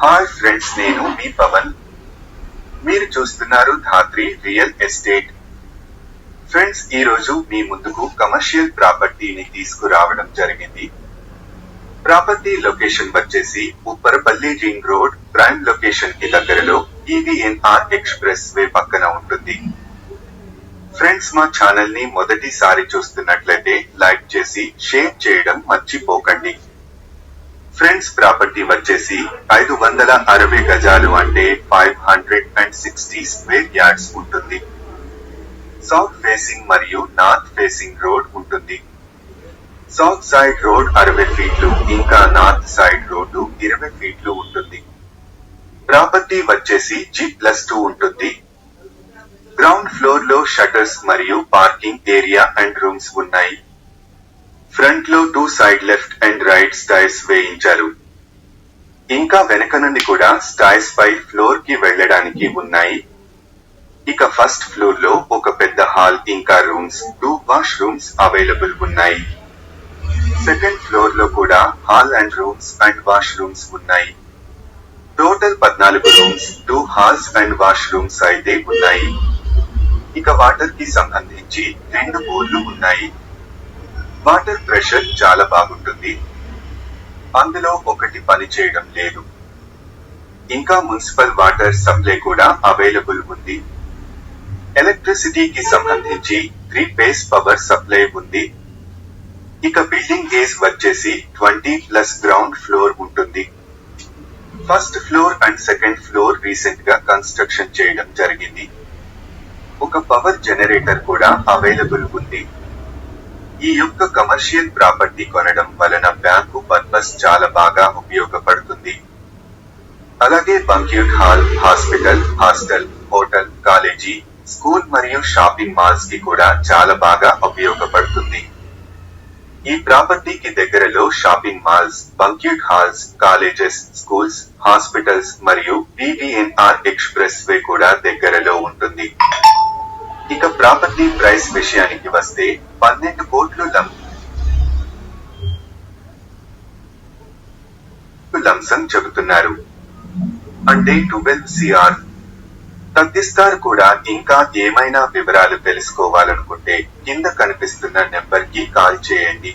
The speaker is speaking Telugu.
హాయ్ ఫ్రెండ్స్, నేను మీ పవన్. మీరు చూస్తున్నారు ధాత్రి రియల్ ఎస్టేట్. ఫ్రెండ్స్, ఈ రోజు మీ ముందుకు కమర్షియల్ ప్రాపర్టీని తీసుకురావడం జరిగింది. ప్రాపర్టీ లొకేషన్ వచ్చేసి Upparapalli ring road, prime location కి దగ్గరలో ఈవీఎన్ఆర్ ఎక్స్ప్రెస్ వే పక్కన ఉంటుంది. ఫ్రెండ్స్, మా ఛానల్ ని మొదటిసారి చూస్తున్నట్లయితే లైక్ చేసి షేర్ చేయడం మర్చిపోకండి. ఫ్రెండ్స్, ప్రాపర్టీ వచ్చేసి 560 గజాలు అంటే 560 స్క్వేర్ యార్డ్స్ ఉంటుంది. సౌత్ ఫేసింగ్ మరియు నార్త్ ఫేసింగ్ రోడ్ ఉంటుంది. సౌత్ సైడ్ రోడ్ 60 ఫీట్లు ఇంకా నార్త్ సైడ్ రోడ్డు 20 ఫీట్లు ఉంటుంది. ప్రాపర్టీ వచ్చేసి G+2 ఉంటుంది. గ్రౌండ్ ఫ్లోర్ లో షట్టర్స్ మరియు పార్కింగ్ ఏరియా అండ్ రూమ్స్ ఉన్నాయి. ఫ్రంట్ లో 2 side left and right stairs వేయించారు. ఇంకా వెనక నుండి కూడా స్టైర్స్ పై ఫ్లోర్ కి వెళ్ళడానికి ఉన్నాయి. ఇక ఫస్ట్ ఫ్లోర్ లో ఒక పెద్ద హాల్ ఇంకా రూమ్స్, 2 వాష్ రూమ్స్ అవైలబుల్ ఉన్నాయి. సెకండ్ ఫ్లోర్ లో కూడా hall and rooms and wash rooms ఉన్నాయి. Total 14 rooms, 2 halls and wash rooms అయితే ఉన్నాయి. ఇక వాటర్ కి సంబంధించి 2 బోర్లు ఉన్నాయి. వాటర్ ప్రెషర్ చాలా బాగుంటుంది. అందులో ఒకటి పని చేయడం లేదు. ఇంకా మున్సిపల్ వాటర్ సప్లై కూడా అవైలబుల్ ఉంది. ఎలక్ట్రిసిటీకి సంబంధించి 3 ఫేజ్ పవర్ సప్లై ఉంది. ఇక బిల్డింగ్ ఏజ్ వచ్చేసి 20+ గ్రౌండ్ ఫ్లోర్ ఉంటుంది. First floor and second floor recent గా కన్స్ట్రక్షన్ చేయడం జరిగింది. ఒక పవర్ జనరేటర్ కూడా అవైలబుల్ ఉంది. ఈ యొక్క కమర్షియల్ ప్రాపర్టీ కొనడం వలన బ్యాంకు పర్పస్ చాలా బాగా ఉపయోగపడుతుంది. అలాగే banquet hall, hospital, hostel, hotel, college, school మరియు షాపింగ్ మాల్స్ కి కూడా చాలా బాగా ఉపయోగపడుతుంది. ఈ ప్రాపర్టీకి దగ్గరలో shopping malls, banquet halls, colleges, schools, hospitals మరియు ఈవీఎన్ఆర్ ఎక్స్ప్రెస్ వే కూడా దగ్గరలో ఉంటుంది. ఇక ప్రాపర్టీ ప్రైస్ విషయానికి వస్తే 12 కోట్లు లంసం చెబుతున్నారు. అంటే 12 CR. తగ్గిస్తారు కూడా. ఇంకా ఏమైనా వివరాలు తెలుసుకోవాలనుకుంటే కింద కనిపిస్తున్న నెంబర్ కి కాల్ చేయండి.